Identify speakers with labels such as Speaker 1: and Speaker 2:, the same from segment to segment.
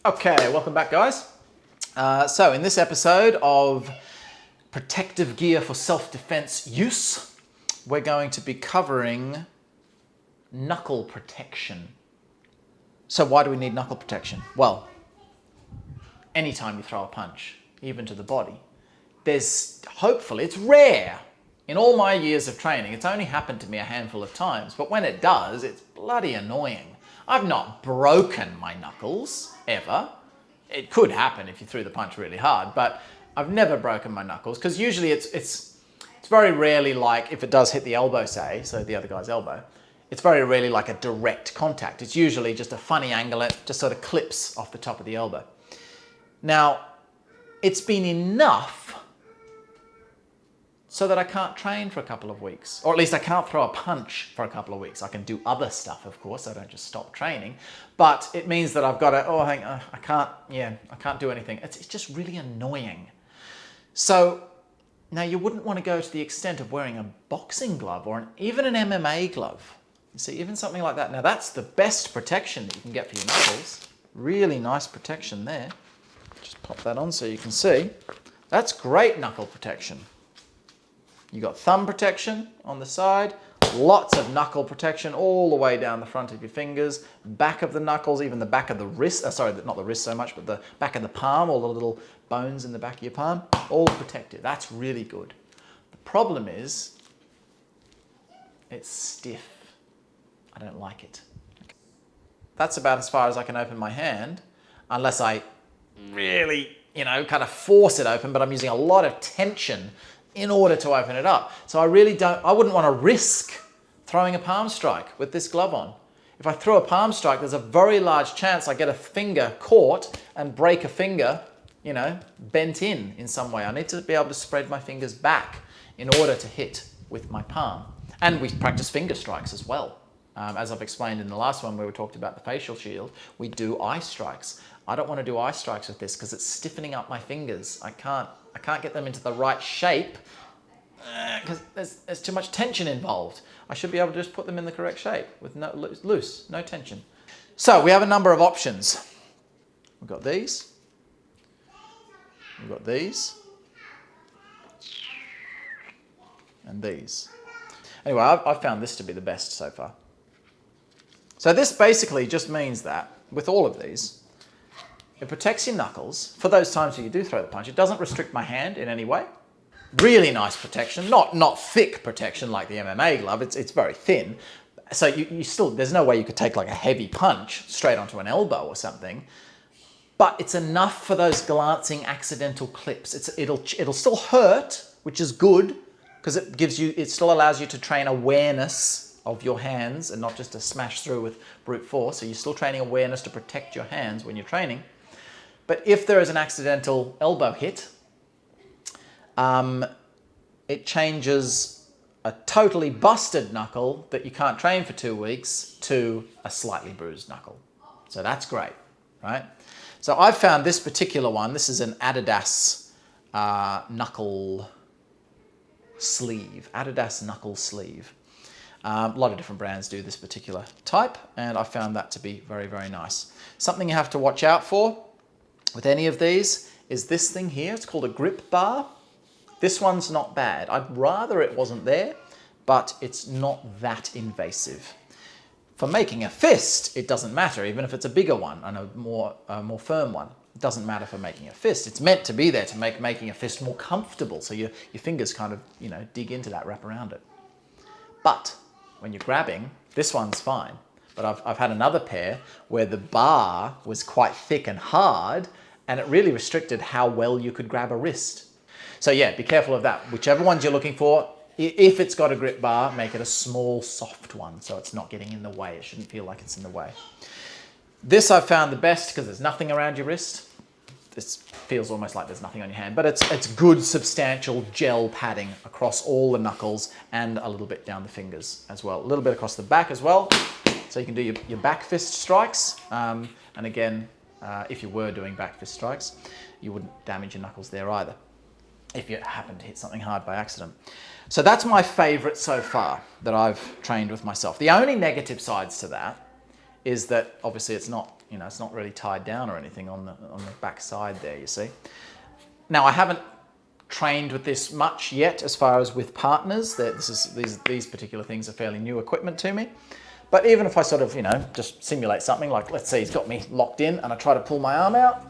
Speaker 1: Okay, welcome back, guys. So in this episode of Protective Gear for Self-Defense Use, we're going to be covering knuckle protection. So why do we need knuckle protection? Well, anytime you throw a punch, even to the body, hopefully, it's rare. In all my years of training, it's only happened to me a handful of times, but when it does, it's bloody annoying. I've not broken my knuckles, ever. It could happen if you threw the punch really hard, but I've never broken my knuckles, because usually it's very rarely like, if it does hit the elbow, say, so the other guy's elbow, it's very rarely like a direct contact. It's usually just a funny angle, it just sort of clips off the top of the elbow. Now, it's been enough so that I can't train for a couple of weeks, or at least I can't throw a punch for a couple of weeks. I can do other stuff, of course, I don't just stop training, but it means that I've got to, I can't do anything. It's just really annoying. So now you wouldn't want to go to the extent of wearing a boxing glove or even an MMA glove. You see, even something like that. Now that's the best protection that you can get for your knuckles. Really nice protection there. Just pop that on so you can see. That's great knuckle protection. You got thumb protection on the side, lots of knuckle protection all the way down the front of your fingers, back of the knuckles, even the back of the wrist, sorry, not the wrist so much, but the back of the palm, all the little bones in the back of your palm, all protected. That's really good. The problem is, it's stiff. I don't like it. That's about as far as I can open my hand, unless I really, kind of force it open, but I'm using a lot of tension in order to open it up. So I wouldn't want to risk throwing a palm strike with this glove on. If I throw a palm strike, there's a very large chance I get a finger caught and break a finger, bent in some way. I need to be able to spread my fingers back in order to hit with my palm. And we practice finger strikes as well. As I've explained in the last one where we talked about the facial shield, we do eye strikes. I don't want to do eye strikes with this because it's stiffening up my fingers. I can't get them into the right shape because there's too much tension involved. I should be able to just put them in the correct shape with no tension. So we have a number of options. We've got these. We've got these. And these. Anyway, I've found this to be the best so far. So this basically just means that with all of these, it protects your knuckles for those times that you do throw the punch. It doesn't restrict my hand in any way. Really nice protection, not thick protection like the MMA glove. It's very thin. So you still, there's no way you could take like a heavy punch straight onto an elbow or something. But it's enough for those glancing accidental clips. It'll still hurt, which is good because it still allows you to train awareness of your hands and not just to smash through with brute force. So you're still training awareness to protect your hands when you're training. But if there is an accidental elbow hit, it changes a totally busted knuckle that you can't train for 2 weeks to a slightly bruised knuckle. So that's great, right? So I've found this particular one. This is an Adidas knuckle sleeve. Adidas knuckle sleeve. A lot of different brands do this particular type, and I found that to be very, very nice. Something you have to watch out for with any of these is this thing here. It's called a grip bar. This one's not bad. I'd rather it wasn't there, but it's not that invasive. For making a fist, it doesn't matter, even if it's a bigger one and a more firm one. It doesn't matter for making a fist. It's meant to be there to make making a fist more comfortable, so your fingers kind of, dig into that, wrap around it. But when you're grabbing, this one's fine. But I've had another pair where the bar was quite thick and hard, and it really restricted how well you could grab a wrist. So yeah, be careful of that. Whichever ones you're looking for, if it's got a grip bar, make it a small, soft one so it's not getting in the way. It shouldn't feel like it's in the way. This I've found the best because there's nothing around your wrist. This feels almost like there's nothing on your hand, but it's good, substantial gel padding across all the knuckles and a little bit down the fingers as well. A little bit across the back as well. So you can do your back fist strikes. And again, if you were doing back fist strikes, you wouldn't damage your knuckles there either, if you happen to hit something hard by accident. So that's my favorite so far that I've trained with myself. The only negative sides to that is that obviously it's not you know, it's not really tied down or anything on the back side there, you see. Now, I haven't trained with this much yet as far as with partners. These particular things are fairly new equipment to me. But even if I sort of, you know, just simulate something like, let's say he's got me locked in and I try to pull my arm out,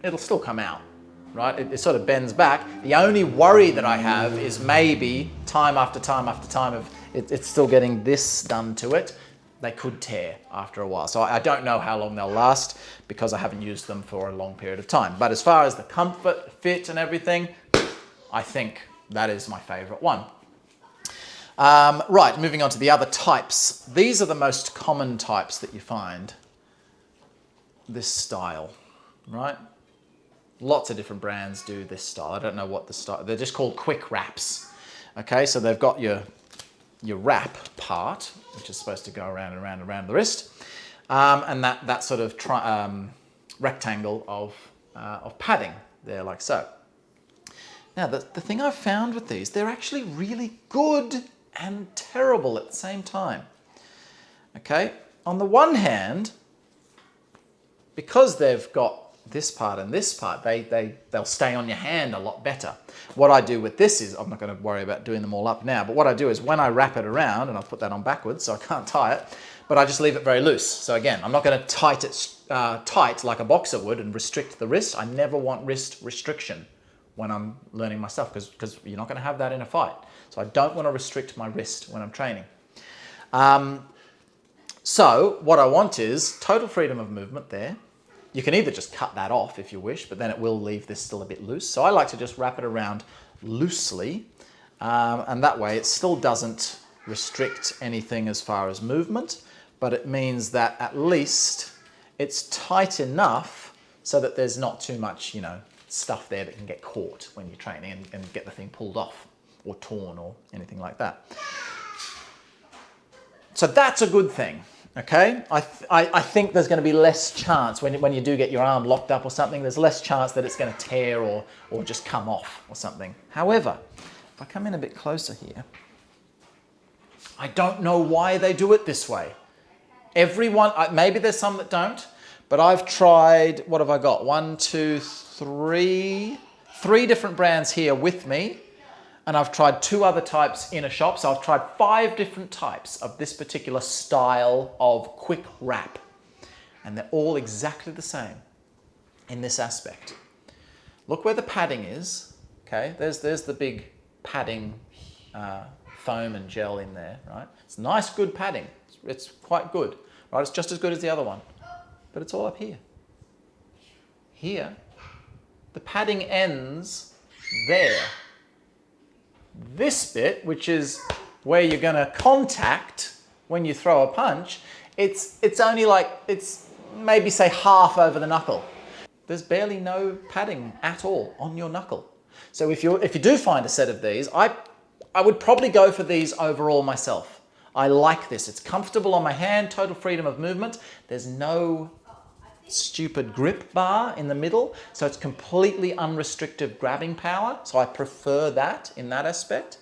Speaker 1: it'll still come out, right? It sort of bends back. The only worry that I have is maybe time after time after time of it's still getting this done to it. They could tear after a while. So I don't know how long they'll last because I haven't used them for a long period of time. But as far as the comfort, fit and everything, I think that is my favorite one. Right, moving on to the other types. These are the most common types that you find. This style, right? Lots of different brands do this style. I don't know what the style, they're just called quick wraps. Okay, so they've got your wrap part, which is supposed to go around and around and around the wrist, and that sort of rectangle of padding there, like so. Now, the thing I've found with these, they're actually really good and terrible at the same time. Okay, on the one hand, because they've got this part and this part, they'll stay on your hand a lot better. What I do with this is, I'm not going to worry about doing them all up now, but what I do is when I wrap it around, and I'll put that on backwards so I can't tie it, but I just leave it very loose. So again, I'm not going to tight it tight like a boxer would and restrict the wrist. I never want wrist restriction when I'm learning my stuff because you're not going to have that in a fight. So I don't want to restrict my wrist when I'm training. So what I want is total freedom of movement there. You can either just cut that off if you wish, but then it will leave this still a bit loose. So I like to just wrap it around loosely, and that way it still doesn't restrict anything as far as movement, but it means that at least it's tight enough so that there's not too much, you know, stuff there that can get caught when you're training and get the thing pulled off or torn or anything like that. So that's a good thing. Okay, I think there's going to be less chance when you do get your arm locked up or something, there's less chance that it's going to tear or just come off or something. However, if I come in a bit closer here, I don't know why they do it this way. Everyone, maybe there's some that don't, but I've tried, what have I got? 1, 2, 3 different brands here with me. And I've tried 2 other types in a shop. So I've tried 5 different types of this particular style of quick wrap. And they're all exactly the same in this aspect. Look where the padding is. Okay, there's the big padding foam and gel in there, right? It's nice, good padding. It's quite good, right? It's just as good as the other one, but it's all up here. Here, the padding ends there. This bit, which is where you're going to contact when you throw a punch, it's only like, it's maybe say half over the knuckle. There's barely no padding at all on your knuckle. So if you do find a set of these, I would probably go for these overall myself. I like this. It's comfortable on my hand, total freedom of movement. There's no stupid grip bar in the middle, so it's completely unrestricted grabbing power, so I prefer that in that aspect.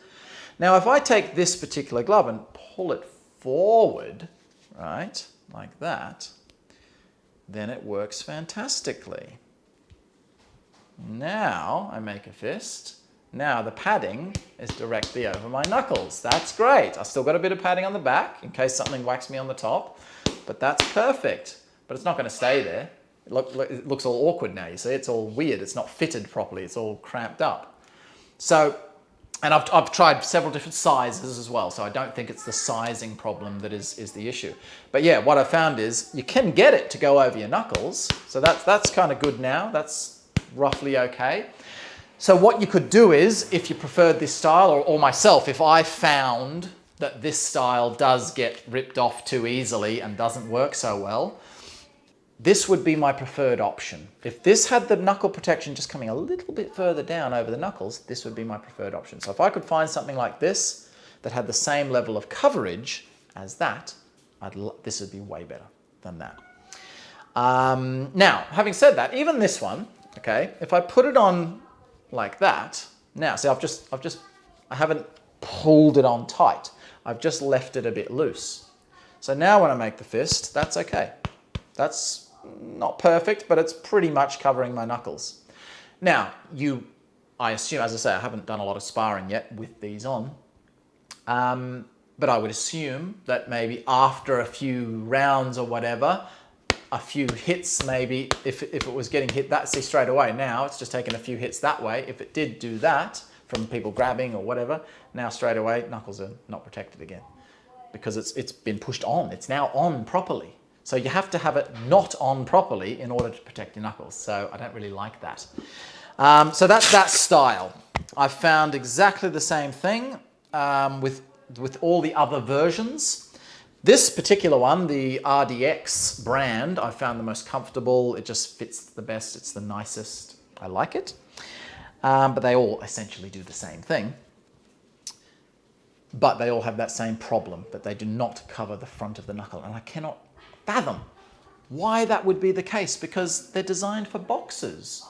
Speaker 1: Now if I take this particular glove and pull it forward, right, like that, then it works fantastically. Now I make a fist. Now the padding is directly over my knuckles. That's great. I've still got a bit of padding on the back in case something whacks me on the top, but that's perfect. But it's not going to stay there. It looks all awkward now, you see. It's all weird. It's not fitted properly. It's all cramped up. So, and I've tried several different sizes as well, so I don't think it's the sizing problem that is the issue. But yeah, what I found is you can get it to go over your knuckles. So that's kind of good now. That's roughly okay. So what you could do is, if you preferred this style, or myself, if I found that this style does get ripped off too easily and doesn't work so well, this would be my preferred option. If this had the knuckle protection just coming a little bit further down over the knuckles, this would be my preferred option. So if I could find something like this that had the same level of coverage as that, this would be way better than that. Now, having said that, even this one, okay, if I put it on like that, now, see, I haven't pulled it on tight. I've just left it a bit loose. So now when I make the fist, that's okay. That's not perfect, but it's pretty much covering my knuckles. Now, I assume, as I say, I haven't done a lot of sparring yet with these on, but I would assume that maybe after a few rounds or whatever, a few hits maybe, if it was getting hit that, see straight away, now it's just taking a few hits that way. If it did do that from people grabbing or whatever, now straight away, knuckles are not protected again because it's been pushed on. It's now on properly. So you have to have it not on properly in order to protect your knuckles. So I don't really like that. So that's that style. I've found exactly the same thing with all the other versions. This particular one, the RDX brand, I found the most comfortable. It just fits the best. It's the nicest. I like it. But they all essentially do the same thing. But they all have that same problem, that they do not cover the front of the knuckle. And I cannot fathom why that would be the case, because they're designed for boxers.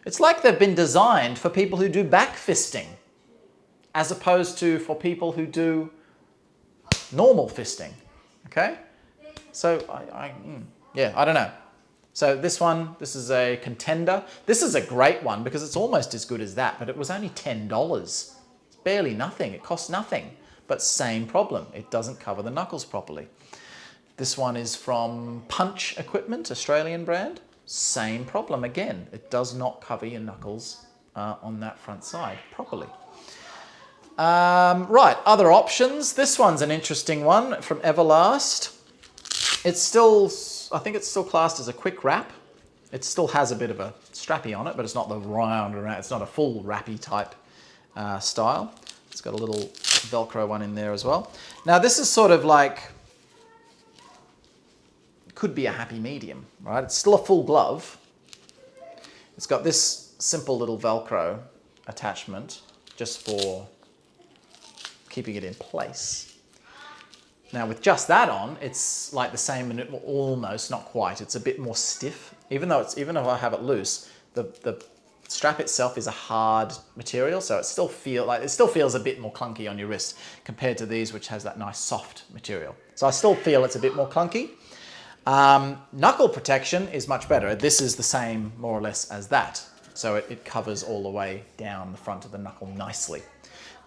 Speaker 1: It's like they've been designed for people who do back fisting, as opposed to for people who do normal fisting. Okay? So, I don't know. So this is a contender. This is a great one because it's almost as good as that, but it was only $10. It's barely nothing. It costs nothing, but same problem. It doesn't cover the knuckles properly. This one is from Punch Equipment, Australian brand. Same problem again. It does not cover your knuckles on that front side properly. Right, other options. This one's an interesting one from Everlast. It's still, I think it's still classed as a quick wrap. It still has a bit of a strappy on it, but it's not the round around. It's not a full wrappy type style. It's got a little Velcro one in there as well. Now this is sort of like, could be a happy medium, right? It's still a full glove. It's got this simple little Velcro attachment just for keeping it in place. Now with just that on, it's like the same, and almost, not quite. It's a bit more stiff. Even if I have it loose, the strap itself is a hard material, so it still feels a bit more clunky on your wrist compared to these, which has that nice soft material. So I still feel it's a bit more clunky. Knuckle protection is much better. This is the same more or less as that. So it covers all the way down the front of the knuckle nicely.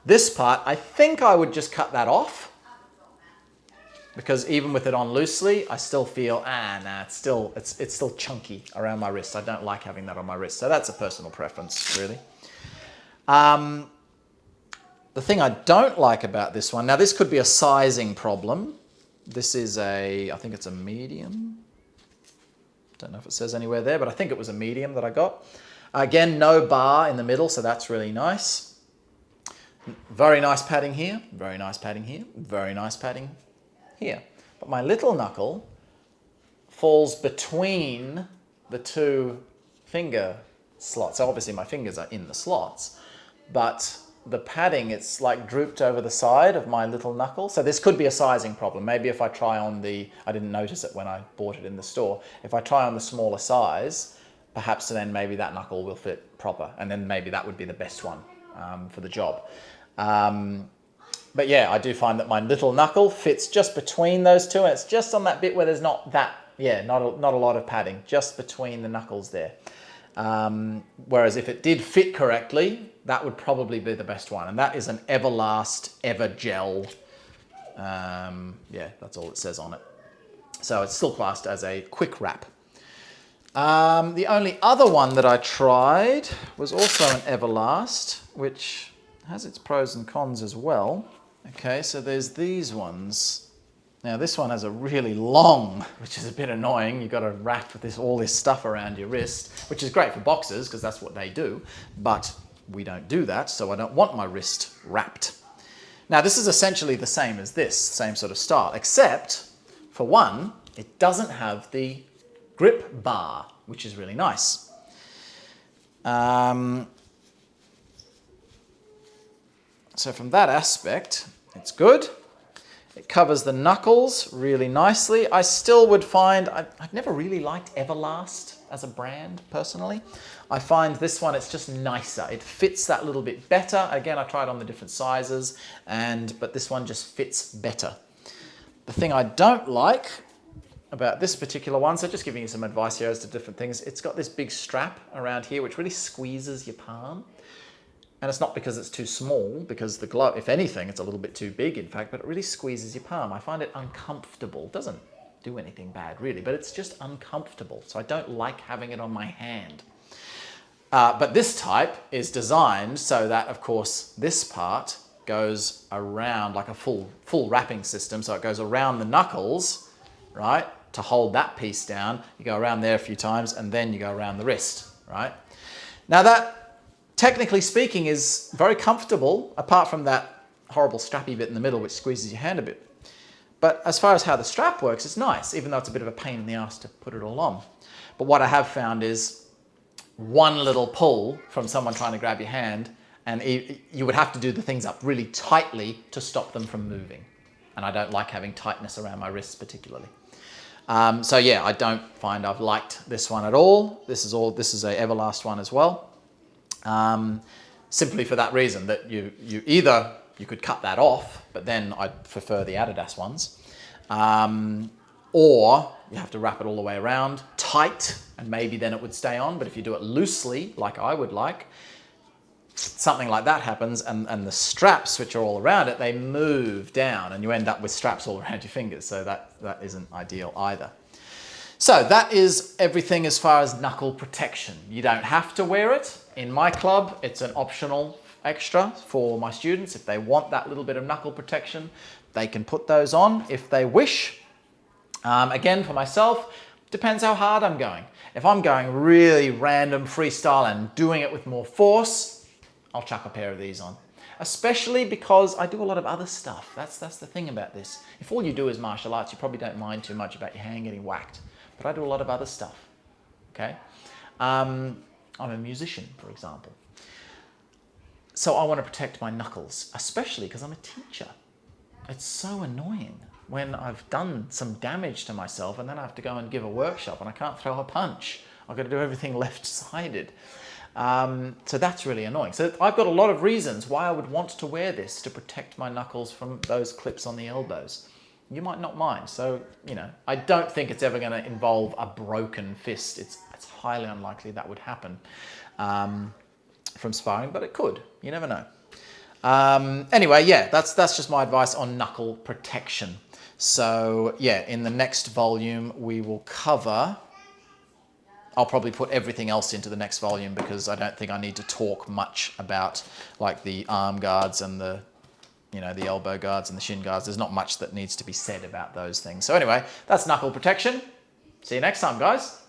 Speaker 1: This part, I think I would just cut that off, because even with it on loosely, I still feel, it's still chunky around my wrist. I don't like having that on my wrist. So that's a personal preference, really. The thing I don't like about this one, now this could be a sizing problem. This is I think it's a medium. Don't know if it says anywhere there, but I think it was a medium that I got. Again, no bar in the middle, so that's really nice. Very nice padding here, very nice padding here, very nice padding here. But my little knuckle falls between the two finger slots. So obviously my fingers are in the slots, but the padding, it's like drooped over the side of my little knuckle. So this could be a sizing problem. Maybe if I try on I didn't notice it when I bought it in the store. If I try on the smaller size, perhaps then maybe that knuckle will fit proper. And then maybe that would be the best one for the job. But yeah, I do find that my little knuckle fits just between those two. And it's just on that bit where there's not a lot of padding, just between the knuckles there. Whereas if it did fit correctly, that would probably be the best one. And that is an Everlast Evergel. That's all it says on it. So it's still classed as a quick wrap. The only other one that I tried was also an Everlast, which has its pros and cons as well. Okay, so there's these ones. Now this one has a really long, which is a bit annoying. You've got to wrap all this stuff around your wrist, which is great for boxers because that's what they do. But we don't do that, so I don't want my wrist wrapped. Now this is essentially the same as this, same sort of style, except for one, it doesn't have the grip bar, which is really nice. So from that aspect, it's good. It covers the knuckles really nicely. I still would find, I've never really liked Everlast as a brand, personally. I find this one, it's just nicer. It fits that little bit better. Again, I tried on the different sizes, but this one just fits better. The thing I don't like about this particular one. So just giving you some advice here as to different things. It's got this big strap around here, which really squeezes your palm. And it's not because it's too small, because the glove, if anything, it's a little bit too big, in fact, but it really squeezes your palm. I find it uncomfortable. It doesn't do anything bad, really, but it's just uncomfortable. So I don't like having it on my hand. But this type is designed so that, of course, this part goes around like a full wrapping system. So it goes around the knuckles, right, to hold that piece down. You go around there a few times, and then you go around the wrist, right? Now that, technically speaking, is very comfortable, apart from that horrible strappy bit in the middle, which squeezes your hand a bit. But as far as how the strap works, it's nice, even though it's a bit of a pain in the ass to put it all on. But what I have found is one little pull from someone trying to grab your hand, and you would have to do the things up really tightly to stop them from moving. And I don't like having tightness around my wrists particularly. So yeah, I don't find I've liked this one at all. This is a Everlast one as well. Simply for that reason, that you could cut that off, but then I'd prefer the Adidas ones. Or you have to wrap it all the way around tight, and maybe then it would stay on. But if you do it loosely, like I would like, something like that happens, and the straps, which are all around it, they move down, and you end up with straps all around your fingers. So that isn't ideal either. So that is everything as far as knuckle protection. You don't have to wear it. In my club, it's an optional extra for my students. If they want that little bit of knuckle protection, they can put those on if they wish. Again, for myself, depends how hard I'm going. If I'm going really random freestyle and doing it with more force, I'll chuck a pair of these on. Especially because I do a lot of other stuff. That's the thing about this. If all you do is martial arts, you probably don't mind too much about your hand getting whacked. But I do a lot of other stuff, okay? I'm a musician, for example. So I want to protect my knuckles, especially because I'm a teacher. It's so annoying when I've done some damage to myself and then I have to go and give a workshop and I can't throw a punch. I've got to do everything left-sided. So that's really annoying. So I've got a lot of reasons why I would want to wear this to protect my knuckles from those clips on the elbows. You might not mind. So, I don't think it's ever going to involve a broken fist. It's highly unlikely that would happen from sparring, but it could. You never know. Anyway, yeah, that's just my advice on knuckle protection. So yeah, in the next volume we will cover, I'll probably put everything else into the next volume because I don't think I need to talk much about like the arm guards and the elbow guards and the shin guards. There's not much that needs to be said about those things. So anyway, that's knuckle protection. See you next time, guys.